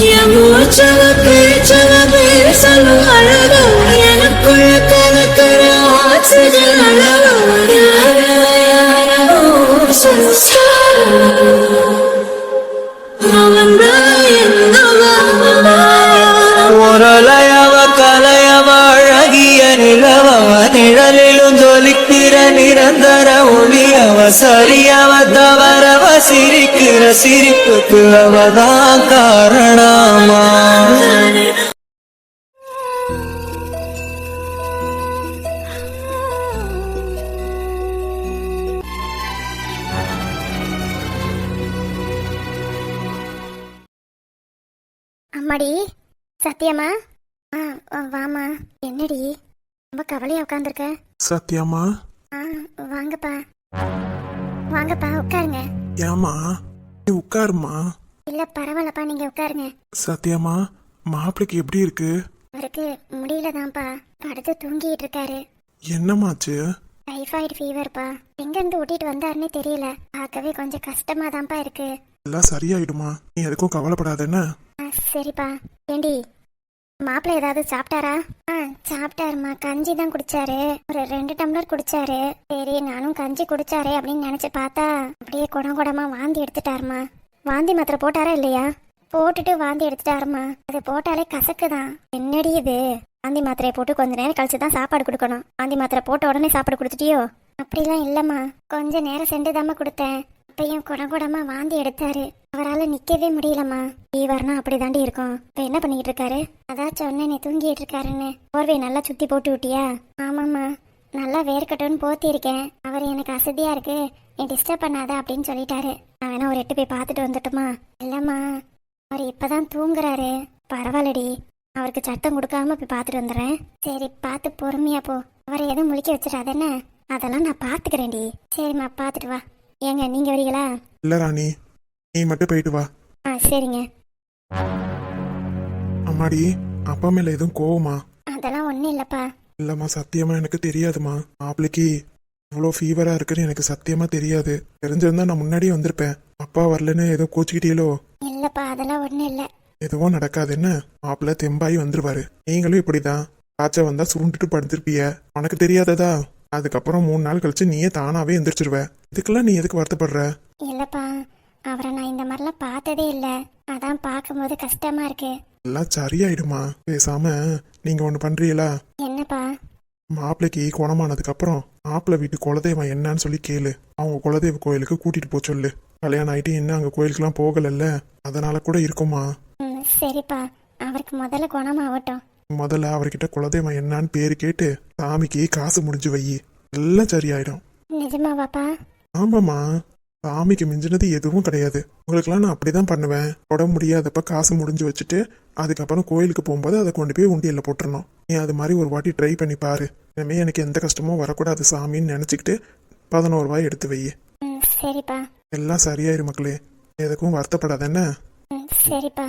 என் மூச்சவ பேச்சவ பேசலும் அழகு எனக்குள்ள கலக்கிற ஆக்சிஜன் அளவு முரளையவ கலையவ அழகிய நிலவவ நிழலிலும் ஜொலிக்கிற நிரந்தர ஒளியவ சரியவ தவறவ சிரிக்கிற சிரிப்புக்கு அவதான் காரணமா. அம்மாடி சத்தியம்மா, வாமா. என்னடி ரொம்ப கவலையா உட்காந்துருக்க? சத்தியம்மா. வாங்கப்பா வாங்கப்பா உட்காருங்க. ஏமா நீ உட்காருமா. இல்ல பரவாயில்லப்பா, நீங்க உட்காருங்க. சத்தியம்மா, மாப்பிளைக்கு எப்படி இருக்கு? அவருக்கு முடியலதான்ப்பா, படுத்து தூங்கிட்டு இருக்காரு. என்னமாச்சு? டைஃபாய்டு ஃபீவர்ப்பா. எங்க இருந்து ஓட்டிட்டு வந்தாருன்னே தெரியல. பார்க்கவே கொஞ்சம் கஷ்டமா தான்ப்பா இருக்கு. எல்லாம் சரியாயிடுமா, நீ எதுக்கும் கவலைப்படாதேன்னு. சரிப்பா. ஏண்டி மாப்பிள்ளை ஏதாவது சாப்பிட்டாரா? சாப்பிட்டாருமா, கஞ்சி தான் குடிச்சாரு. ஒரு 2 டம்ளர் குடிச்சாரு. சரி நானும் கஞ்சி குடிச்சாரே அப்படின்னு நினைச்சு பார்த்தா அப்படியே குடமா வாந்தி எடுத்துட்டாருமா. வாந்தி மாத்திரை போட்டாரா இல்லையா? போட்டுட்டு வாந்தி எடுத்துட்டாருமா. அது போட்டாலே கசக்குதான். என்னடி இது, வாந்தி மாத்திரையை போட்டு கொஞ்ச நேரம் கழிச்சு தான் சாப்பாடு கொடுக்கணும். வாந்தி மாத்திரை போட்ட உடனே சாப்பாடு கொடுத்துட்டியோ? அப்படிலாம் இல்லம்மா, கொஞ்ச நேரம் சென்றுதாம்மா கொடுத்தேன். அப்பயும் குடமா வாந்தி எடுத்தாரு. அவரால் நிக்கவே முடியலம்மா. ஃபீவர்னா அப்படிதாண்டி இருக்கும். இப்ப என்ன பண்ணிட்டு இருக்காரு? அதான் சொன்னேனே தூங்கிட்டு இருக்காருன்னு. போர்வையை நல்லா சுத்தி போட்டு விட்டியா? ஆமாம்மா, நல்லா வேர்க்கட்டும்னு போத்தி இருக்கேன். அவர் எனக்கு அசதியா இருக்கு, நீ டிஸ்டர்ப் பண்ணாத அப்படின்னு சொல்லிட்டாரு. நான் வேணா ஒரு 8 போய் பார்த்துட்டு வந்துட்டுமா? இல்லம்மா, அவர் இப்பதான் தூங்குறாரு. பரவாயில்லடி, அவருக்கு சத்தம் கொடுக்காம போய் பார்த்துட்டு வந்துடுறேன். சரி பார்த்து பொறுமையா போ, அவரை எதுவும் முழிக்க வச்சிடாதேன்னு. அதெல்லாம் நான் பார்த்துக்கிறேன்டி. சரிம்மா பார்த்துட்டு வா. ஏங்க நீங்க வரீங்களா? இல்ல ராணி, நீ மட்டும் போயிட்டு வா. சரிங்க. அம்மாடி, அப்பா மேல எதுவும் கோவமா? அதெல்லாம் ஒண்ணும் இல்லப்பா. இல்லம்மா, சத்தியமா எனக்கு தெரியாதுமா. மாப்பிளைக்கு இவ்வளோ ஃபீவரா இருக்குன்னு எனக்கு சத்தியமா தெரியாது. தெரிஞ்சிருந்தா நான் முன்னாடியே வந்திருப்பேன். அப்பா வரலன்னு ஏதோ கோச்சிக்கிட்டீங்களோ? இல்லப்பா, அதெல்லாம் ஒண்ணும் இல்ல. எதுவும் நடக்காது என்ன? மாப்பிள்ளை தெம்பாயி வந்துருவாரு. நீங்களும் இப்படிதான் காய்ச்ச வந்தா சுருண்டுட்டு படுத்திருப்பிய. உனக்கு தெரியாததா? அதுக்கப்புறம் 3 நாள் கழிச்சு நீயே தானாவே எந்திரிச்சிருவ. இதுக்கெல்லாம் நீ எதுக்கு வருத்தப்படுற? இல்லப்பா, அவரை நான் இந்த மாதிரிலாம் பார்த்ததே இல்ல. அதான் பார்க்கும்போது கஷ்டமா இருக்கு. எல்லாம் சரியாயிடுமா. பேசாம நீங்க ஒண்ணு பண்றீங்களா? என்னப்பா? மாப்பிள்ளைக்கு குணமானதுக்கு அப்புறம் மாப்பிள்ளை வீட்டு குலதெய்வம் என்னன்னு சொல்லி கேளு. அவங்க குலதெய்வ கோயிலுக்கு கூட்டிட்டு போ சொல்லு. கல்யாணம் ஆயிட்டு இன்னும் அங்க கோயிலுக்குலாம் போகலல்ல, அதனால கூட இருக்குமா. சரிப்பா, அவருக்கு முதல்ல குணமாகட்டும். முதல்ல அவர்கிட்ட குலதெய்வம் என்னன்னு பேரு கேட்டு சாமிக்கு காசு முடிஞ்சு வை. எல்லாம் சரியாயிடும். நிஜமாவாப்பா? ஆமாம்மா, சாமிக்கு மிஞ்சினது எதுவும் கிடையாது. உங்களுக்குலாம் நான் அப்படிதான் பண்ணுவேன். உடம்பு முடியாதப்ப காசு முடிஞ்சு வச்சுட்டு அதுக்கப்புறம் கோயிலுக்கு போகும்போது அதை கொண்டு போய் உண்டியல்ல போட்டுறணும். நீ அது மாதிரி ஒரு வாட்டி ட்ரை பண்ணி பாரு. இனிமே எனக்கு எந்த கஷ்டமும் வரக்கூடாது சாமின்னு நினைச்சுக்கிட்டு 11 ரூபாய் எடுத்து வை. சரிப்பா. எல்லாம் சரியாயிரும் மக்களே, எதுக்கும் வருத்தப்படாத என்ன? சரிப்பா.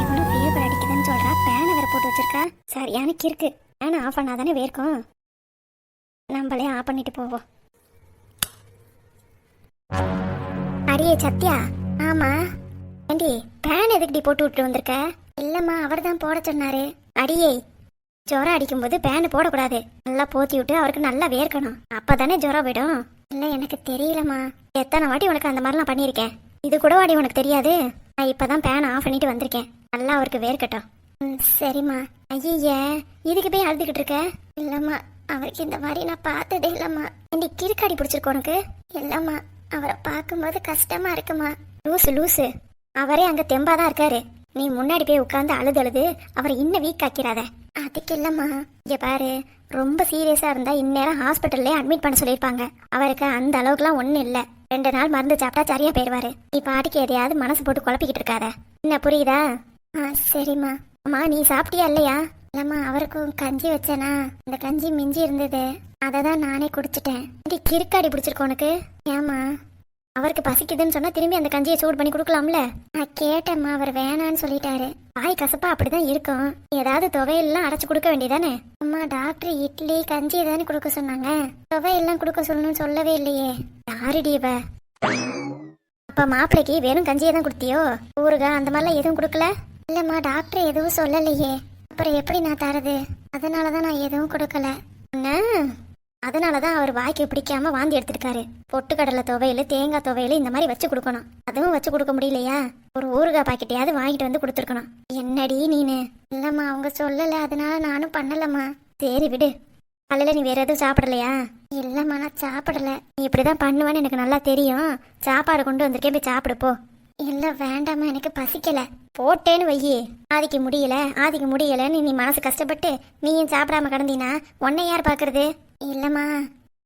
இவனும் ஃபீவர் அடிக்குதுன்னு சொல்றா, பேனை வேற போட்டு வச்சிருக்கா. சரியான கிறுக்கு. பேனை ஆஃப் பண்ணாதானே வேர்க்கும். நம்மளே ஆஃப் பண்ணிட்டு போவோம். அடியே சத்யா. ஆமா. ஏண்டி பேன் எதுக்குடி போட்டு விட்டு வந்திருக்க? இல்லம்மா, அவர் தான் போட சொன்னாரு. அடியே, ஜுரம் அடிக்கும்போது பேன் போடக்கூடாது. நல்லா போத்தி விட்டு அவருக்கு நல்லா வேர்க்கணும், அப்பதானே ஜுரம் விடும். இல்ல எனக்கு தெரியலம்மா. எத்தனை வாட்டி உனக்கு அந்த மாதிரிலாம் பண்ணியிருக்கேன். இது கூட வாடி உனக்கு தெரியாது? நான் இப்பதான் பேன் ஆஃப் பண்ணிட்டு வந்திருக்கேன். நல்லா அவருக்கு வேர்க்கட்டும். சரிம்மா. ஐய, இதுக்கு போய் அழுதுகிட்டு இருக்க? இல்லம்மா, அவருக்கு இந்த மாதிரி நான் பார்த்ததே இல்லம்மா. ஏண்டி கிறுக்காடி பிடிச்சிருக்கு உனக்கு? இல்லம்மா, அவரை பார்க்கும்போது கஷ்டமா இருக்குமா. லூசு லூசு, அவரே அங்க தெம்பாதான் இருக்காரு. நீ முன்னாடி போய் உட்காந்து அழுது அவரை இன்னும் வீக் ஆக்கிறாத. அதுக்கு இல்லம்மா, இங்க பாரு, ரொம்ப சீரியஸா இருந்தா இந்நேரம் ஹாஸ்பிட்டல்லே அட்மிட் பண்ண சொல்லியிருப்பாங்க. அவருக்கு அந்த அளவுக்குலாம் ஒன்றும் இல்லை. 2 நாள் மருந்து சாப்பிட்டா சரியா போயிடுவாரு. நீ பாட்டுக்கு எதையாவது மனசு போட்டு குழப்பிக்கிட்டு இருக்காத. என்ன புரியுதா? சரிம்மா. அம்மா நீ சாப்பிட்டியா இல்லையா? இல்லம்மா, அவருக்கும் கஞ்சி வச்சேனா, இந்த கஞ்சி மிஞ்சி இருந்தது, அதை தான் நானே குடிச்சிட்டேன். கிறுக்காடி பிடிச்சிருக்க உனக்கு. ஏமா அவருக்கு பசிக்குதுன்னு சொன்னா திரும்பி அந்த கஞ்சியை சூடு பண்ணி கொடுக்கலாம்ல. நான் கேட்டேம்மா, அவர் வேணான்னு சொல்லிட்டாரு. வாய் கசப்பா அப்படிதான் இருக்கும். ஏதாவது துவையெல்லாம் அரைச்சு கொடுக்க வேண்டியதானே. அம்மா டாக்டர் இட்லி கஞ்சி தானே கொடுக்க சொன்னாங்க, துவையெல்லாம் கொடுக்க சொல்லணும்னு சொல்லவே இல்லையே. யாருடி இவ? அப்ப மாப்பிள்ளைக்கு வெறும் கஞ்சியை தான் கொடுத்தியோ? ஊறுகாய் அந்த மாதிரிலாம் எதுவும் கொடுக்கல? இல்லம்மா டாக்டர் எதுவும் சொல்லலையே. அப்புறம் எப்படி நான் தரது? அதனாலதான் நான் எதுவும் கொடுக்கல. அதனாலதான் அவர் வாய்க்கு பிடிக்காம வாந்தி எடுத்துருக்காரு. பொட்டுக்கடலை துவையல் தேங்காய் துவையல் இந்த மாதிரி வச்சு கொடுக்கணும். அதுவும் வச்சு கொடுக்க முடியலையா? ஒரு ஊறுகாய் பாக்கெட்டையாவது வாங்கிட்டு வந்து கொடுத்துருக்கணும். என்னடி நீனு? இல்லம்மா அவங்க சொல்லல, அதனால நானும் பண்ணலம்மா. சரி விடு. காலையில நீ வேற எதுவும் சாப்பிடலையா? இல்லம்மா நான் சாப்பிடல. நீ இப்படிதான் பண்ணுவேன்னு எனக்கு நல்லா தெரியும். சாப்பாடு கொண்டு வந்திருக்கேன், போய் சாப்பிடு போ. இல்ல வேண்டாம்மா, எனக்கு பசிக்கல. போட்டேன்னு வையே. ஆதிக்கு முடியலன்னு நீ மனசு கஷ்டப்பட்டு நீயும் சாப்பிடாம கிடந்தீனா உன்னை யார் பாக்குறது? இல்லம்மா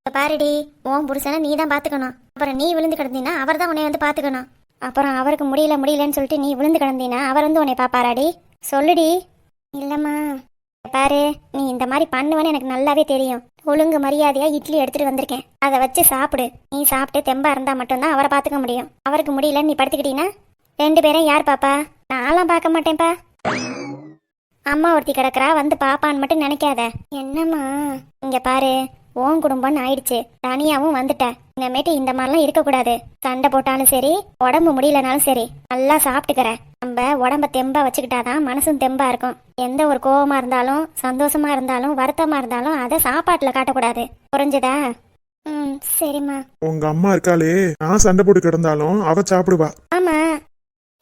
பாருடி, உன் புருஷனை நீ தான் பாத்துக்கணும். அப்புறம் நீ விழுந்து கிடந்தீனா அவர் தான் உன்னை வந்து பாத்துக்கணும். அப்புறம் அவருக்கு முடியலன்னு சொல்லிட்டு நீ விழுந்து கிடந்தீனா அவர் வந்து உன்னை பாப்பாராடி? சொல்லுடி. இல்லம்மா பாரு, நீ இந்த மாதிரி பண்ணுவேன்னு எனக்கு நல்லாவே தெரியும். ஒழுங்கு மரியாதையா இட்லி எடுத்துட்டு வந்திருக்கேன், அதை வச்சு சாப்பிடு. நீ சாப்பிட்டு தெம்பா இருந்தா மட்டும்தான் அவரை பாத்துக்க முடியும். அவருக்கு முடியலன்னு நீ படுத்துக்கிட்டீங்கன்னா 2 பேரும் யார் பாப்பா? நான்லாம் பார்க்க மாட்டேன்ப்பா. அம்மா ஒருத்தி கிடக்குறா, வந்து பாப்பான்னு மட்டும் நினைக்காத. என்னம்மா? இங்க பாரு, உன் குடும்பம்னு ஆயிடுச்சு, தனியாவும் வந்துட்ட. இனிமேட்டு இந்த மாதிரிலாம் இருக்கக்கூடாது. சண்டை போட்டாலும் சரி, உடம்பு முடியலனாலும் சரி, நல்லா சாப்பிட்டுக்கிற. நம்ம உடம்ப தெம்பா வச்சுக்கிட்டாதான் மனசும் தெம்பா இருக்கும். எந்த ஒரு கோவமா இருந்தாலும் சந்தோஷமா இருந்தாலும் வருத்தமா இருந்தாலும் அதை சாப்பாட்டுல காட்டக்கூடாது. புரிஞ்சுதா? சரிம்மா. உங்க அம்மா இருக்காளே, நான் சண்டை போட்டு கிடந்தாலும் அவ சாப்பிடுவா. ஆமா,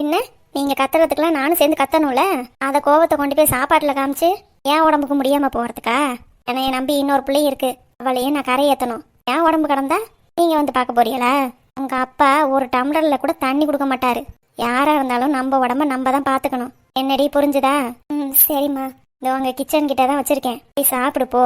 என்ன நீங்க கத்துறதுக்குலாம் நானும் சேர்ந்து கத்தணும்ல? அத கோவத்தை கொண்டு போய் சாப்பாட்டுல காமிச்சு என் உடம்புக்கு முடியாம போறதுக்கா? என்னைய நம்பி இன்னொரு பிள்ளை இருக்கு, அவளையே நான் கரையேற்றணும். என் உடம்பு கிடந்தா நீங்க வந்து பார்க்க போறீங்களா? உங்க அப்பா ஒரு டம்ளர்ல கூட தண்ணி கொடுக்க மாட்டாரு. யாரா இருந்தாலும் நம்ம உடம்ப நம்ம தான் பாத்துக்கணும். என்னடி புரிஞ்சுதா? சரிம்மா. இந்த உங்க கிச்சன் கிட்ட தான் வச்சிருக்கேன், போய் சாப்பிடு போ.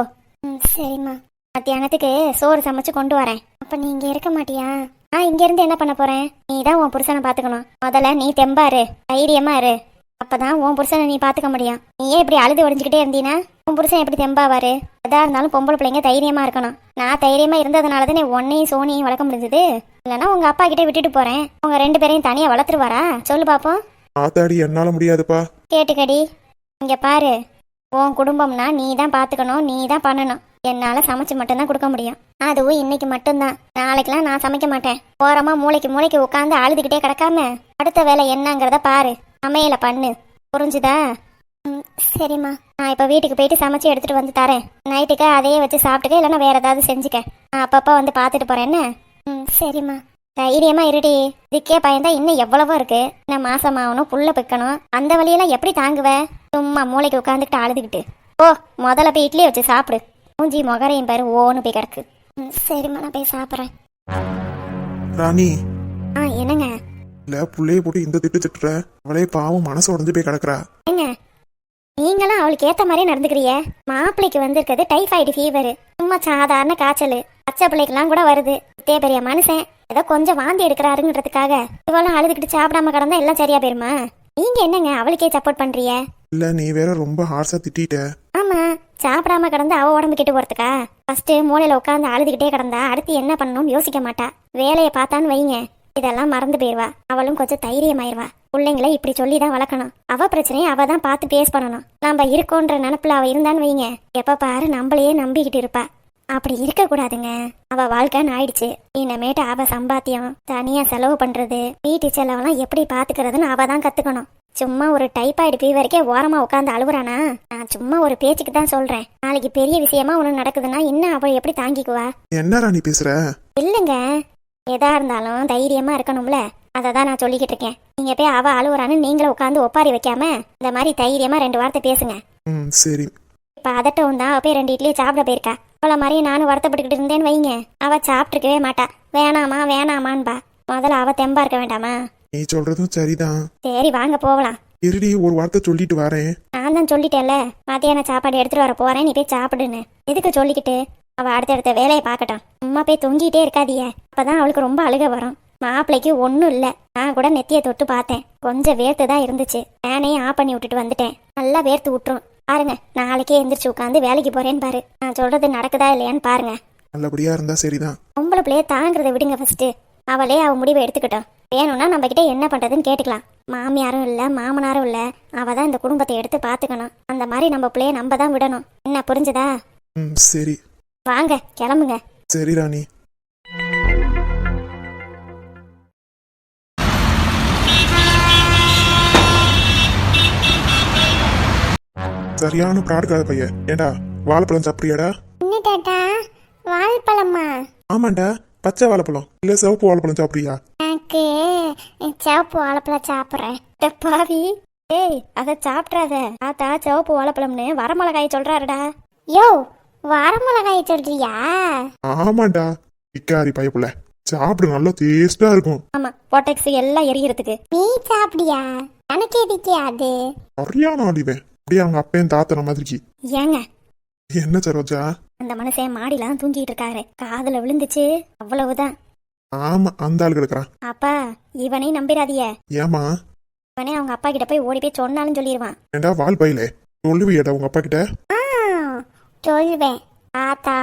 சரிம்மா. மத்தியானத்துக்கு சோறு சமைச்சு கொண்டு வரேன். அப்ப நீ இங்க இருக்க மாட்டியா? நான் இங்க இருந்து என்ன பண்ண போறேன்? நீ தான் உன் புருஷனை பாத்துக்கணும். முதல்ல நீ தெம்பாரு, தைரியமா இரு. அப்பதான் உன் புருஷனை நீ பாத்துக்க முடியும். நீயே இப்படி அழுது ஒடிஞ்சுக்கிட்டே இருந்தீனா உன் புருஷன் எப்படி தெம்பாவாரு? எதா இருந்தாலும் பொம்பளை பிள்ளைங்க தைரியமா இருக்கணும். நான் தைரியமா இருந்ததுனாலதான் உன்னையும் சோனியும் வளர்க்க முடிஞ்சது. இல்லைன்னா உங்க அப்பா கிட்டே விட்டுட்டு போறேன். உங்க 2 பேரையும் தனியா வளர்த்துருவாரா? சொல்லு பாப்போம். ஆத்தாடி, என்னால முடியாதுப்பா. கேட்டுக்கடி, இங்க பாரு, உன் குடும்பம்னா நீ தான் பாத்துக்கணும், நீ தான் பண்ணணும். என்னால சமைச்சு மட்டும்தான் கொடுக்க முடியும். அதுவும் இன்னைக்கு மட்டும்தான். நாளைக்கெல்லாம் நான் சமைக்க மாட்டேன். ஓரமா மூளைக்கு உட்காந்து அழுதுகிட்டே கிடக்காம அடுத்த வேலை என்னங்கிறத பாரு, சமையல பண்ணு. புரிஞ்சுதா? சரிம்மா. நான் இப்ப வீட்டுக்கு போயிட்டு சமைச்சு எடுத்துட்டு வந்து தரேன். நைட்டுக்கு அதையே வச்சு சாப்பிட்டுக்க, இல்லைன்னா வேற ஏதாவது செஞ்சுக்க. நான் அப்பப்ப வந்து பாத்துட்டு போறேன். என்ன? சரிம்மா. தைரியமா இருடி. இதுக்கே பயந்தா இன்னும் எவ்வளவோ இருக்கு. நான் மாசமாகணும், புள்ள பிக்கணும், அந்த வழியெல்லாம் எப்படி தாங்குவ? சும்மா மூளைக்கு உட்காந்துக்கிட்டு அழுதுகிட்டு ஓ. முதல்ல போய் இட்லியை வச்சு சாப்பிடு. மூஞ்சி மொகரையும் பாரு ஓன்னு போய் கிடக்கு. சரிம்மா, நான் போய் சாப்பிட்றேன். ராணி. என்னங்க? இல்ல, புள்ளைய போட்டு இந்த திட்டு திட்டுற. அவளே பாவம் மனசு உடஞ்சு போய் கிடக்குறா. ஏங்க, நீங்களும் அவளுக்கு ஏத்த மாதிரி நடந்துக்கிறிய. மாப்பிள்ளைக்கு வந்திருக்கிறது டைஃபாய்டு ஃபீவர், சும்மா சாதாரண காய்ச்சல். பச்சை பிள்ளைக்கெல்லாம் கூட வருது. இதே பெரிய மனுஷன் ஏதோ கொஞ்சம் வாந்தி எடுக்கிறாருங்கிறதுக்காக இவளும் அழுதுகிட்டு சாப்பிடாம கிடந்தா எல்லாம் சரியா போயிருமா? நீங்க என்னங்க அவளுக்கே சப்போர்ட் பண்றீங்க? இல்ல, நீ வேற ரொம்ப ஹார்ஷா திட்டிட்ட. ஆமா, சாப்பிடாம கிடந்து அவ உடம்பு கெட்டு போறதுக்கா? ஃபர்ஸ்ட் மூளையில உட்காந்து அழுதுகிட்டே கிடந்தா அடுத்து என்ன பண்ணணும்னு யோசிக்க மாட்டா. வேலையை பார்த்தான்னு வைங்க, இதெல்லாம் மறந்து போயிருவா. அவளும் கொஞ்சம் தைரியமாயிருவா. பிள்ளைங்களை இப்படி சொல்லிதான் வளர்க்கணும். அவ பிரச்சனையை அவ தான் பார்த்து பேஸ் பண்ணணும். நம்ம இருக்கோன்ற நினப்புல அவ இருந்தான்னு வைங்க, எப்ப பாரு நம்மளையே நம்பிக்கிட்டு இருப்பா. அப்படி இருக்க கூடாதுங்க. அவ வாழ்க்கைன்னு ஆயிடுச்சு. இனிமேட்டு அவ சம்பாத்தியம், தனியா செலவு பண்றது, வீட்டு செலவெல்லாம் எப்படி பாத்துக்கிறதுன்னு அவ தான் கத்துக்கணும். சும்மா ஒரு டைபாய்டு ஃபீவருக்கே ஓரமா உட்காந்து அழுவுறானா? நான் சும்மா ஒரு பேச்சுக்கு தான் சொல்றேன். நாளைக்கு பெரிய விஷயமா ஒண்ணு நடக்குதுன்னா இன்னும் அவள் எப்படி தாங்கிக்குவா? என்ன ராணி பேசுற? இல்லங்க, எதா இருந்தாலும் தைரியமா இருக்கணும்ல, அததான் நான் சொல்லிக்கிட்டு இருக்கேன். நீங்க போய் அவ அழுவுறான்னு நீங்களும் உட்காந்து ஒப்பாரி வைக்காம இந்த மாதிரி தைரியமா 2 வார்த்தை பேசுங்க. சரி. இப்ப அதட்டும் தான் அவ போய் 2 இட்லி சாப்பிட போயிருக்கா. அவள மாதிரியே நானும் வருத்தப்பட்டுக்கிட்டு இருந்தேன்னு வைங்க, அவ சாப்பிட்டுருக்கவே மாட்டா. வேணாமான்பா. முதல்ல அவ தெம்பா இருக்க வேண்டாமா? நீ சொல்றதும் சரிதான். சரி வாங்க போகலாம். இருடி, ஒரு வார்த்தை சொல்லிட்டு வரேன். நான் தான் சொல்லிட்டேன்ல, மத்தியான சாப்பாடு எடுத்துட்டு வர போறேன், நீ போய் சாப்பிடுன்னு. எதுக்கு சொல்லிக்கிட்டு? அவ அடுத்தடுத்த வேலையை பார்க்கட்டும். அம்மா போய் தொங்கிட்டே இருக்காதிய, அப்பதான் அவளுக்கு ரொம்ப அழுக வரும். மாப்பிள்ளைக்கு ஒன்றும் இல்லை. நான் கூட நெத்தியை தொட்டு பார்த்தேன், கொஞ்சம் வேர்த்து தான் இருந்துச்சு. ஃபேனே ஆஃப் பண்ணி விட்டுட்டு வந்துட்டேன். நல்லா வேர்த்து விட்டுரும். பாருங்க, நாளைக்கே எந்திரிச்சு உட்காந்து வேலைக்கு போறேன்னு பாரு. நான் சொல்றது நடக்குதா இல்லையான்னு பாருங்க. நல்லபடியா இருந்தா சரிதான். பொம்பளை பிள்ளைய தாங்கிறத விடுங்க ஃபர்ஸ்ட். அவளே அவ முடிவை எடுத்துக்கிட்டோம். வேணும்னா நம்ம கிட்ட என்ன பண்றதுன்னு கேட்டுக்கலாம். மாமியாரும் இல்ல மாமனாரும் இல்ல, அவ தான் இந்த குடும்பத்தை எடுத்து பாத்துக்கணும். அந்த மாதிரி நம்ம பிள்ளைய நம்ம தான் விடணும். என்ன புரிஞ்சுதா? ம் சரி. வாங்க கிளம்புங்க. சரி ராணி. சரியான பிராடுக்காத பையன். ஏண்டா வாழைப்பழம் சாப்பிட்றியாடா? என்ன டாட்டா, வாழைப்பழமா? ஆமாண்டா, பச்சை வாழைப்பழம் இல்ல சிவப்பு வாழைப்பழம் சாப்பிட்றியா? எனக்கு சிவப்பு வாழைப்பழம் சாப்பிட்றேன். பாவி, ஏய் அதை சாப்பிட்றாத. ஆத்தா சிவப்பு வாழைப்பழம்னு வரமிளகாய் சொல்றாருடா. யோ, வரமிளகாய் சொல்றியா? ஆமாண்டா, இக்காரி பையப்புல சாப்பிடு, நல்லா டேஸ்டா இருக்கும். ஆமா, பொட்டெக்ஸ் எல்லாம் எரியறதுக்கு. நீ சாப்பிடியா? எனக்கு எதுக்கே அது? சரியான ஆடிவேன். அப்படியே அவங்க அப்பையும் தாத்தன மாதிரிக்கு. ஏங்க என்ன சரோஜா? அந்த மனுஷன் மாடிலாம் தூங்கிட்டு இருக்காரு, காதுல விழுந்துச்சு, அவ்வளவுதான். ஆமா, அந்த ஆள் கிடக்குறான். அப்பா, இவனையும் நம்பிராதிய. ஏமா? இவனே அவங்க அப்பா கிட்ட போய் ஓடி போய் சொன்னாலும் சொல்லிடுவான். ஏண்டா வால் பையில சொல்லுவியடா உங்க அப்பா கிட்ட? சொல்லுவேன். ஆத்தா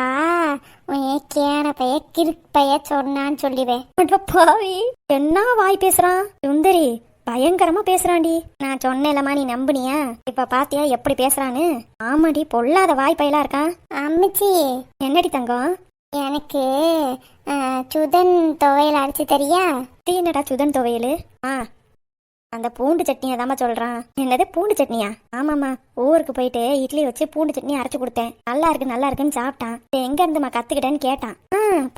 உன் கேன பைய கிறுப்பைய சொன்னான்னு சொல்லுவேன். பாவி, என்ன வாய் பேசுறான் சுந்தரி, பயங்கரமா பேசுறான்டி. நான் சொன்னேலமா, நீ நம்புனியா? இப்ப பாத்தியா எப்படி பேசுறான்னு? ஆமாடி, பொல்லாத வாய்ப்பையெல்லாம் இருக்கான். அம்மிச்சி, என்னடி தங்கம்? எனக்கு சுதன் துவையல் அரைச்சு தரியா? என்னடா சுதன் துவையல்? அந்த பூண்டு சட்னியை தாம்மா சொல்றான். என்னது பூண்டு சட்னியா? ஆமாம்மா, ஊருக்கு போயிட்டு இட்லி வச்சு பூண்டு சட்னி அரைச்சு கொடுத்தேன். நல்லா இருக்குன்னு சாப்பிட்டான். எங்க இருந்துமா கத்துக்கிட்டேன்னு கேட்டான்.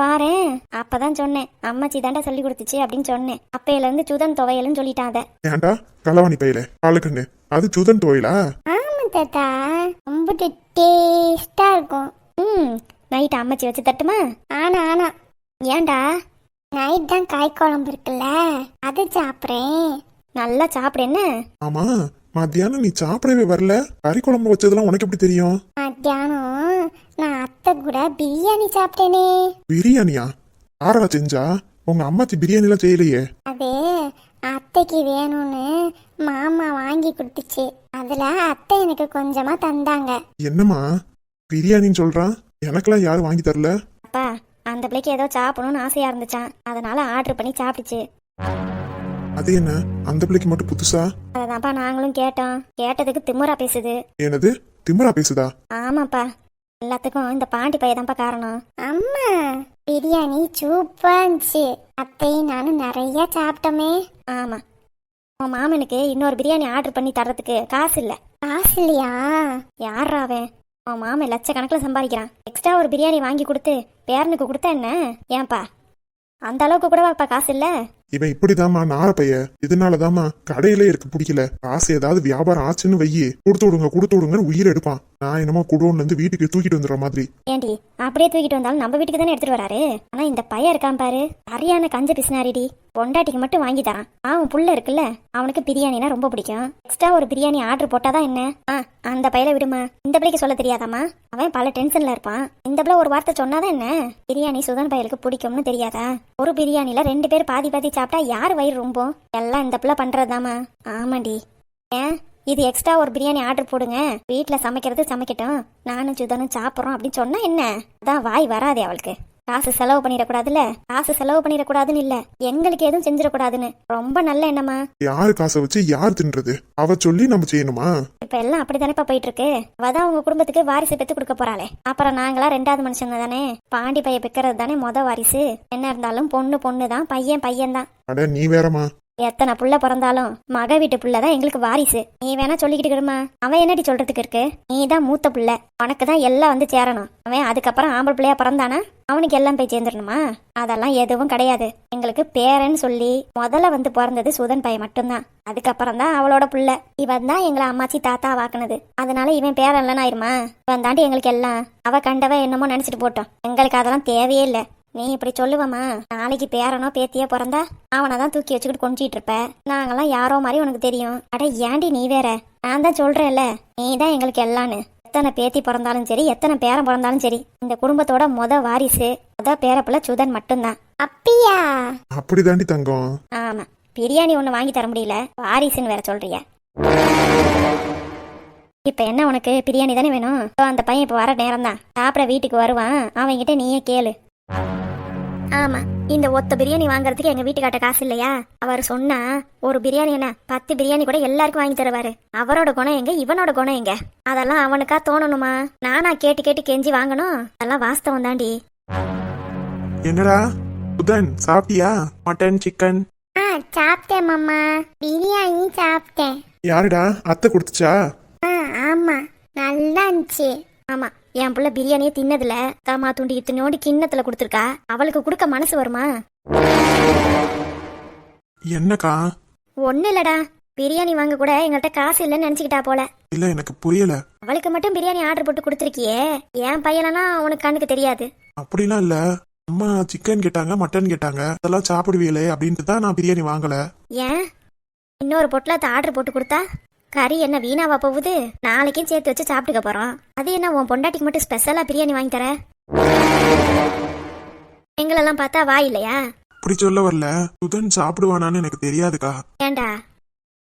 பாரு, அப்பதான் சொன்னேன், அம்மாச்சி தாண்டா சொல்லி கொடுத்துச்சு அப்படின்னு சொன்னேன். அப்பையில இருந்து சுதன் துவையல்னு சொல்லிட்டான். அதை ஏண்டா களவாணி பையில ஆளுக்குன்னு அது சுதன் துவையலா? ஆமா தாத்தா, ரொம்ப டேஸ்டா இருக்கும். நைட் அம்மாச்சி வச்சு தட்டுமா? ஆனா ஏண்டா, நைட் தான் காய் குழம்பு இருக்குல்ல, அது சாப்பிட்றேன். நல்லா சாப்பிடு. என்ன? ஆமா, மத்தியானம் நீ சாப்பிடவே வரல. கறி குழம்பு வச்சதெல்லாம் உனக்கு எப்படி தெரியும்? மத்தியானம் நான் அத்தை கூட பிரியாணி சாப்பிட்டேனே. பிரியாணியா? யாரா செஞ்சா? உங்க அம்மாச்சி பிரியாணி எல்லாம் செய்யலையே. அது அத்தைக்கு வேணும்னு மாமா வாங்கி கொடுத்துச்சு. அதுல அத்தை எனக்கு கொஞ்சமா தந்தாங்க. என்னம்மா பிரியாணின்னு சொல்றான்? எனக்கெல்லாம் யாரும் வாங்கி தரல. அப்பா, அந்த பிள்ளைக்கு ஏதோ சாப்பிடணும்னு ஆசையா இருந்துச்சான், அதனால ஆர்டர் பண்ணி சாப்பிட்டுச்சு. அது என்ன, அந்த பிள்ளைக்கு மட்டும் புதுசா? அததான்ப்பா நாங்களும் கேட்டோம். கேட்டதுக்கு திமுறா பேசுது. என்னது திமிரா பேசுதா? ஆமாப்பா, எல்லாத்துக்கும் இந்த பாண்டி பையதான்ப்பா காரணம். அம்மா, பிரியாணி சூப்பரா இருந்துச்சு. அத்தையும் நானும் நிறைய சாப்பிட்டோமே. ஆமா, உன் மாமனுக்கு இன்னொரு பிரியாணி ஆர்டர் பண்ணி தர்றதுக்கு காசு இல்ல. காசு இல்லையா? யாராவே? உன் மாமன் லட்சக்கணக்கில் சம்பாதிக்கிறான். எக்ஸ்ட்ரா ஒரு பிரியாணி வாங்கி கொடுத்து பேரனுக்கு கொடுத்தா என்ன? ஏன்பா அந்த அளவுக்கு கூடவாப்பா காசு இல்ல? இவன் இப்படிதாம்மா நார பைய. இதனாலதாம்மா கடையிலே இருக்கு பிடிக்கல. காசு ஏதாவது வியாபாரம் ஆச்சுன்னு வையி, கொடுத்து விடுங்கன்னு உயிர் எடுப்பான். நான் என்னமோ குடோன்ல இருந்து வீட்டுக்கு தூக்கிட்டு வந்துடுற மாதிரி. ஏண்டி, அப்படியே தூக்கிட்டு வந்தாலும் நம்ம வீட்டுக்கு தானே எடுத்துட்டு வராரு. ஆனா இந்த பையன் இருக்கான் பாரு, சரியான கஞ்ச பிசினாரிடி. பொண்டாட்டிக்கு மட்டும் வாங்கி தரான். அவன் புள்ள இருக்குல்ல, அவனுக்கு பிரியாணினா ரொம்ப பிடிக்கும். எக்ஸ்ட்ரா ஒரு பிரியாணி ஆர்டர் போட்டாதான் என்ன? அந்த பையல விடுமா, இந்த பிள்ளைக்கு சொல்ல தெரியாதாமா? அவன் பல டென்ஷன்ல இருப்பான். இந்த பிள்ளை ஒரு வார்த்தை சொன்னாதான் என்ன? பிரியாணி சுதன் பையலுக்கு பிடிக்கும்னு தெரியாதா? ஒரு பிரியாணில 2 பேர் பாதி பாதி சாப்பிட்டா யாரு வயிறு ரொம்ப? எல்லாம் இந்த பிள்ளை பண்றதுதாமா. ஆமாண்டி. ஏன் இது எக்ஸ்ட்ரா ஒரு பிரியாணி ஆர்டர் போடுங்க, வீட்டுல சமைக்கிறது சமைக்கட்டும், நானும் சுதனும் சாப்பிட்றோம் அப்படின்னு சொன்னா என்ன? அதான் வாய் வராதே அவளுக்கு. காசு செலவு பண்ணிடக்கூடாதுல்ல. காசு செலவு பண்ணிடக்கூடாதுன்னு இல்ல, எங்களுக்கு எதுவும் செஞ்சிடக்கூடாதுன்னு. ரொம்ப நல்ல எண்ணமா. யாரு காசை வச்சு யார் தின்றது? அவ சொல்லி நம்ம செய்யணுமா? இப்ப எல்லாம் அப்படித்தானேப்பா போயிட்டு இருக்கு. அவதான் உங்க குடும்பத்துக்கு வாரிசு பெத்து கொடுக்க போறாளே, அப்புறம் நாங்களா 2வது மனுஷங்க தானே. பாண்டி பைய பெக்கிறது தானே மொத வாரிசு. என்ன இருந்தாலும் பொண்ணு தான், பையன் தான். அட நீ வேறமா, எத்தனை புள்ள பிறந்தாலும் மக வீட்டு புள்ளதான் எங்களுக்கு வாரிசு. நீ வேணா சொல்லிக்கிட்டு இருமா, அவன் என்னடி சொல்றதுக்கு இருக்கு? நீ தான் மூத்த புள்ள, உனக்கு தான் எல்லாம் வந்து சேரணும். அவன் அதுக்கப்புறம் ஆம்பளை பிள்ளையா பிறந்தானா அவனுக்கு எல்லாம் போய் சேர்ந்துடணுமா? அதெல்லாம் எதுவும் கிடையாது. எங்களுக்கு பேரன்னு சொல்லி முதல்ல வந்து பிறந்தது சுதன் பையன் மட்டும்தான். அதுக்கப்புறம் தான் அவளோட புள்ள. இவன் தான் எங்களை அம்மாச்சி தாத்தா வாக்குனது. அதனால இவன் பேரன் இல்லைன்னு ஆயிருமா? இவன் தாண்டி எங்களுக்கு எல்லாம். அவ கண்டவ என்னமோ நினைச்சிட்டு போட்டோம், எங்களுக்கு அதெல்லாம் தேவையே இல்லை. நீ இப்படி சொல்லுவமா? நாளைக்கு பேரனோ பேத்தியோ பிறந்தா அவனை தான் தூக்கி வச்சுக்கிட்டு கொஞ்சிட்டு இருப்ப. நாங்கெல்லாம் யாரோ மாதிரி உனக்கு தெரியும். அட ஏண்டி நீ வேற? நான் தான் சொல்றேன்ல, நீ தான் எங்களுக்கு எல்லான்னு. எத்தனை பேத்தி பிறந்தாலும் சரி, எத்தனை பேரன் பிறந்தாலும் சரி, இந்த குடும்பத்தோட மொத வாரிசு பேரப்புல சுதன் மட்டும்தான். அப்படியா? அப்படிதாண்டி தங்கம். ஆமா, பிரியாணி ஒண்ணு வாங்கி தர முடியல, வாரிசுன்னு வேற சொல்றிய. இப்ப என்ன உனக்கு பிரியாணி தானே வேணும்? அந்த பையன் இப்ப வர நேரம் தான், சாப்பிட வீட்டுக்கு வருவான். அவன்கிட்ட நீயே கேளு. ஆமா, இந்த ஒத்த பிரியாணி வாங்குறதுக்கு எங்க வீட்டுக்காட்ட காசு இல்லையா? அவர் சொன்னா ஒரு பிரியாணி என்ன 10 பிரியாணி கூட எல்லாருக்கும் வாங்கி தருவாரு. அவரோட குணம் எங்க, இவனோட குணம் எங்க? அதெல்லாம் அவனுக்கா தோணணுமா? நானா கேட்டு கேட்டு கெஞ்சி வாங்கணும்? அதெல்லாம் வாஸ்தவம் தாண்டி. என்னடா புதன், சாப்பிட்டியா? Mutton, chicken? சாப்பிட்டேன் மாமா, பிரியாணி சாப்பிட்டேன். யாருடா அத்தை கொடுத்துச்சா? ஆமா, நல்லா இருந்துச்சு. ஆமா, என் புள்ள பிரியாணியே தின்னதுல தாமா துண்டி இத்தனோடி கிண்ணத்துல கொடுத்துருக்கா. அவளுக்கு கொடுக்க மனசு வருமா? என்னக்கா? ஒண்ணு இல்லடா, பிரியாணி வாங்க கூட எங்கள்கிட்ட காசு இல்லைன்னு நினைச்சுக்கிட்டா போல. இல்ல எனக்கு புரியல. அவளுக்கு மட்டும் பிரியாணி ஆர்டர் போட்டு கொடுத்துருக்கியே, என் பையனா உனக்கு கண்ணுக்கு தெரியாது? அப்படிலாம் இல்ல, அம்மா சிக்கன் கேட்டாங்க, மட்டன் கேட்டாங்க, அதெல்லாம் சாப்பிடுவீங்களே அப்படின்ட்டு தான் நான் பிரியாணி வாங்கல. ஏன் இன்னொரு பொட்டலத்தை ஆர்டர் போட்டு கொடுத்தா கறி என்ன வீணாவா போகுது? நாளைக்கும் சேர்த்து வச்சு சாப்பிட்டுக்க போறோம். அது என்ன உன் பொண்டாட்டிக்கு மட்டும் ஸ்பெஷலா பிரியாணி வாங்கி தர? எங்களெல்லாம் பார்த்தா வாய் இல்லையா? அப்படி சொல்ல வரல, புதன் சாப்பிடுவானான்னு எனக்கு தெரியாதுக்கா. ஏண்டா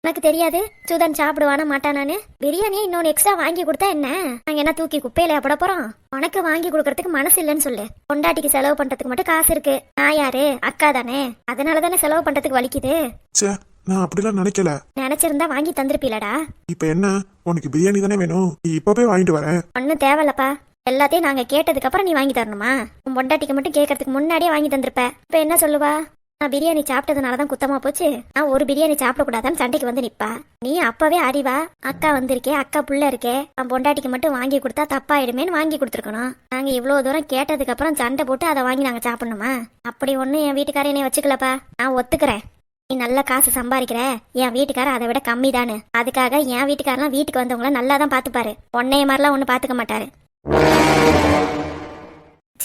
உனக்கு தெரியாது சுதன் சாப்பிடுவானா மாட்டானான்னு? பிரியாணியே இன்னொன்னு எக்ஸ்ட்ரா வாங்கி கொடுத்தா என்ன? நாங்க என்ன தூக்கி குப்பையில போட போறோம்? உனக்கு வாங்கி கொடுக்கறதுக்கு மனசு இல்லைன்னு சொல்லு. பொண்டாட்டிக்கு செலவு பண்றதுக்கு மட்டும் காசு இருக்கு. நான் யாரு? அக்கா தானே, அதனாலதானே செலவு பண்றதுக்கு வலிக்குது. சே, நான் அப்படிலாம் நினைக்கல. நினைச்சிருந்தா வாங்கி தந்திருப்பீலடா. இப்ப என்ன, உனக்கு பிரியாணி தானே வேணும், நீ இப்பவே வாங்கிட்டு வரேன். ஒன்னும் தேவையில்லப்பா, எல்லாத்தையும் நாங்க கேட்டதுக்கு அப்புறம் நீ வாங்கி தரணுமா? உன் பொண்டாட்டிக்கு மட்டும் கேட்கறதுக்கு முன்னாடியே வாங்கி தந்திருப்ப. இப்ப என்ன சொல்லுவா? நான் பிரியாணி சாப்பிட்டதுனாலதான் குத்தமா போச்சு, நான் ஒரு பிரியாணி சாப்பிடக்கூடாதான்னு சண்டைக்கு வந்து நிப்பா. நீ அப்பவே அறிவா, அக்கா வந்திருக்கே, அக்கா புள்ள இருக்கே, அவன் பொண்டாட்டிக்கு மட்டும் வாங்கி கொடுத்தா தப்பாயிடுமேன்னு வாங்கி கொடுத்துருக்கணும். நாங்க இவ்வளவு தூரம் கேட்டதுக்கு அப்புறம் சண்டை போட்டு அதை வாங்கி நாங்க சாப்பிடணுமா? அப்படி ஒண்ணு என் வீட்டுக்காரர் என்னைய வச்சுக்கலப்பா. நான் ஒத்துக்கிறேன், நீ நல்ல காசு சம்பாதிக்கிற, என் வீட்டுக்காரர் அதை விட கம்மி தானு. அதுக்காக என் வீட்டுக்காரெல்லாம் வீட்டுக்கு வந்தவங்கள நல்லா தான் பாத்துப்பாரு. உன்னைய மாதிரிலாம் ஒண்ணு பாத்துக்க மாட்டாரு.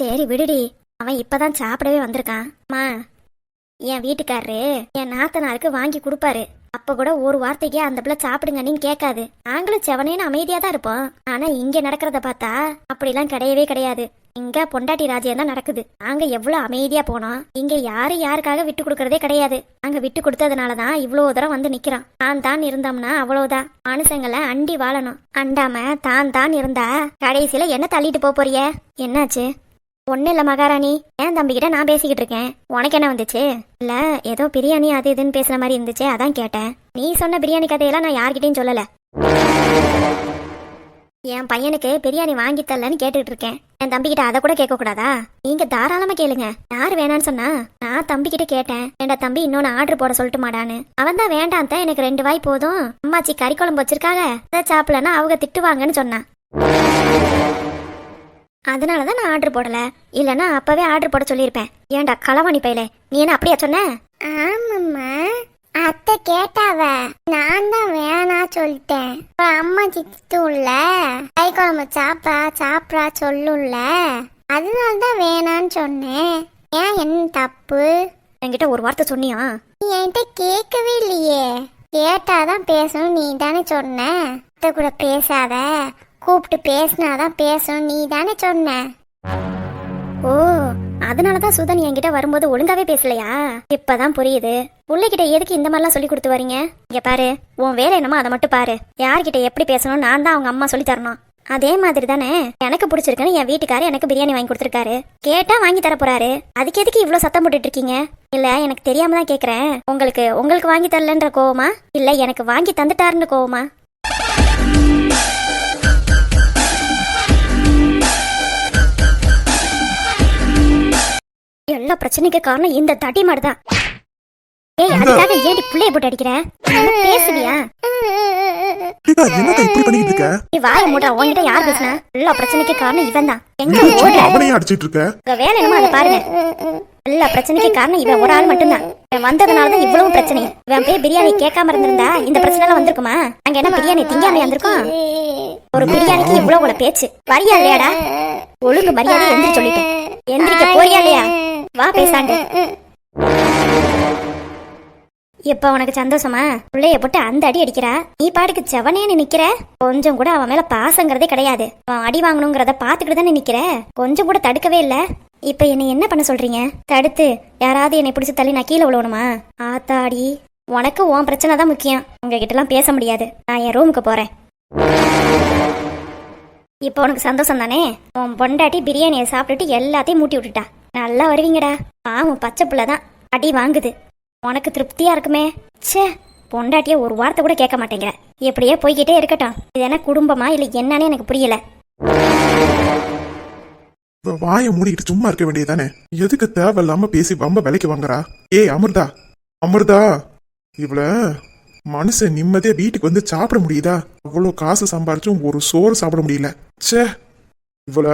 சரி விடுடி, அவன் இப்பதான் சாப்பிடவே வந்திருக்கான். மா, என் வீட்டுக்காரரு என் நாத்தனாருக்கு வாங்கி கொடுப்பாரு. அப்ப கூட ஒரு வார்த்தைக்கே அந்த பிள்ளை சாப்பிடுங்கன்னு கேட்காது. நாங்களும் செவனேன்னு அமைதியா தான் இருப்போம். ஆனா இங்க நடக்கிறத பார்த்தா அப்படிலாம் கிடையவே கிடையாது. இங்க பொண்டாட்டி ராஜ்யம் தான் நடக்குது. நாங்க எவ்வளவு அமைதியா போனோம். இங்க யாரு யாருக்காக விட்டு கொடுக்கறதே கிடையாது. அங்க விட்டு கொடுத்ததுனாலதான் இவ்வளவு தூரம் வந்து நிக்கிறோம். தான் இருந்தோம்னா அவ்வளவுதான். மனுஷங்களை அண்டி வாழணும். அண்டாம தான் இருந்தா கடைசியில என்ன தள்ளிட்டு போறிய? என்னாச்சு? ஒண்ணு இல்ல மகாராணி, ஏன் தம்பிக்கிட்ட நான் பேசிக்கிட்டு இருக்கேன். உனக்கு என்ன வந்துச்சு? இல்ல ஏதோ பிரியாணி அது இதுன்னு பேசுற மாதிரி இருந்துச்சு, அதான் கேட்டேன். நீ சொன்ன பிரியாணி கதையெல்லாம் நான் யார்கிட்டயும் சொல்லல. என் பையனுக்கு பிரியாணி வாங்கி தரலன்னு கேட்டுட்டு இருக்கேன். என் தம்பிக்கிட்ட அதை கூட கேட்க கூடாதா? நீங்க தாராளமா கேளுங்க. யாரு வேணான்னு சொன்னா? நான் தம்பிக்கிட்ட கேட்டேன், ஏண்டா தம்பி இன்னொன்னு ஆர்டர் போட சொல்லட்டு மாடான்னு. அவன் தான் வேண்டாம் தான், எனக்கு 2 வாய் போதும், அம்மாச்சி கறி குழம்பு வச்சிருக்காங்க, அதை சாப்பிடலன்னா அவங்க திட்டுவாங்கன்னு சொன்னான். அதனாலதான் நான் ஆர்டர் போடல. இல்லன்னா அப்பவே ஆர்டர் போட சொல்லியிருப்பேன். ஏன்டா களவாணி பையலே, நீ என்ன அப்படியா சொன்ன? ஆமாம்மா, அத்தை கேட்டாவ, நான் தான் வேணா சொல்லிட்டேன். அம்மா சித்துள்ள கை குழம்பு சாப்பிடா சொல்லுள்ள, அதனாலதான் வேணான்னு சொன்னேன். ஏன் என்ன தப்பு? என்கிட்ட ஒரு வார்த்தை சொன்னியா? நீ என்கிட்ட கேட்கவே இல்லையே. கேட்டாதான் பேசணும் நீ தானே சொன்ன. அத்தை கூட பேசாத, கூப்பிட்டு பேசினாதான் பேசணும் நீ தானே சொன்ன. ஓ, அதனாலதான் சுதன் என்கிட்ட வரும்போது ஒழுங்காவே பேசலையா? இப்பதான் புரியுது. பிள்ளைகிட்ட எதுக்கு இந்த மாதிரிலாம் சொல்லி கொடுத்து வரீங்க? இங்க பாரு, உன் வேலை என்னமோ அதை மட்டும் பாரு. யார்கிட்ட எப்படி பேசணும் நான் தான் அவங்க அம்மா சொல்லி தரணும். அதே மாதிரி தானே எனக்கு பிடிச்சிருக்குன்னு என் வீட்டுக்காரர் எனக்கு பிரியாணி வாங்கி கொடுத்துருக்காரு. கேட்டா வாங்கி தர போறாரு. அதுக்கு எதுக்கு இவ்வளவு சத்தம் போட்டுட்டு இருக்கீங்க? இல்ல எனக்கு தெரியாம தான் கேக்குறேன். உங்களுக்கு வாங்கி தரலன்ற கோவமா, இல்ல எனக்கு வாங்கி தந்துட்டாருன்னு கோவமா? எல்லா பிரச்சனைக்கு காரணம் இந்த தடி மாடுதான். ஏய், அதுக்காக ஏடி புள்ளைய போட்டு அடிக்கிற? பேசுவியா? என்னக்கா இப்படி பண்ணிட்டு இருக்க? நீ வாய மூடா, உன்கிட்ட யார் பேசுனா? எல்லா பிரச்சனைக்கு காரணம் இவன் தான். எங்க அவனையே அடிச்சிட்டு இருக்க? வேலை என்னமோ அதை பாருங்க. எல்லா பிரச்சனைக்கு காரணம் இவன் ஒரு ஆள் மட்டும்தான். இவன் வந்ததுனாலதான் இவ்வளவு பிரச்சனை. இவன் போய் பிரியாணி கேட்காம இருந்திருந்தா இந்த பிரச்சனை எல்லாம் வந்திருக்குமா? அங்க என்ன பிரியாணி திங்காம வந்திருக்கும்? ஒரு பிரியாணிக்கு இவ்வளவு கூட பேச்சு. வரியா இல்லையாடா? ஒழுங்கு மரியாதை எந்திரி சொல்லிட்டேன். எந்திரிக்க போறியா இல்லையா? வா பேசாண்டு. இப்ப உனக்கு சந்தோஷமா? பிள்ளைய போட்டு அந்த அடி அடிக்கிறா, நீ பாட்டுக்கு செவனேன்னு நிக்கிற. கொஞ்சம் கூட அவன் மேல பாசங்கிறதே கிடையாது. அவன் அடி வாங்கணுங்கிறத பாத்துக்கிட்டு தானே நிக்கிற. கொஞ்சம் கூட தடுக்கவே இல்ல. இப்ப என்னை என்ன பண்ண சொல்றீங்க? தடுத்து யாராவது என்னை பிடிச்சி தள்ளி நான் கீழே விழுவணுமா? ஆத்தாடி, உனக்கு உன் பிரச்சனை தான் முக்கியம். உங்ககிட்ட எல்லாம் பேச முடியாது. நான் என் ரூமுக்கு போறேன். இப்போ உனக்கு சந்தோஷம் தானே? உன் பொண்டாட்டி பிரியாணியை சாப்பிட்டுட்டு எல்லாத்தையும் மூட்டி விட்டுட்டா. நல்லா வருவீங்கடா. பாவம் பச்சை புள்ளதான் அடி வாங்குது. உனக்கு திருப்தியா இருக்குமே. ச்சே, பொண்டாட்டிய ஒரு வார்த்தை கூட கேட்க மாட்டேங்கிற. எப்படியே போய்கிட்டே இருக்கட்டும். இது என்ன குடும்பமா இல்ல என்னன்னு எனக்கு புரியல. இவ வாயை மூடிக்கிட்டு சும்மா இருக்க வேண்டியதானே? எதுக்கு தேவையில்லாம பேசி வம்ப விலைக்கு வாங்குறா? ஏய் அமிர்தா, அமிர்தா, இவள மனுஷன் நிம்மதியா வீட்டுக்கு வந்து சாப்பிட முடியுதா? அவ்வளவு காசு சம்பாரிச்சும் ஒரு சோறு சாப்பிட முடியல. ச்சே, இவள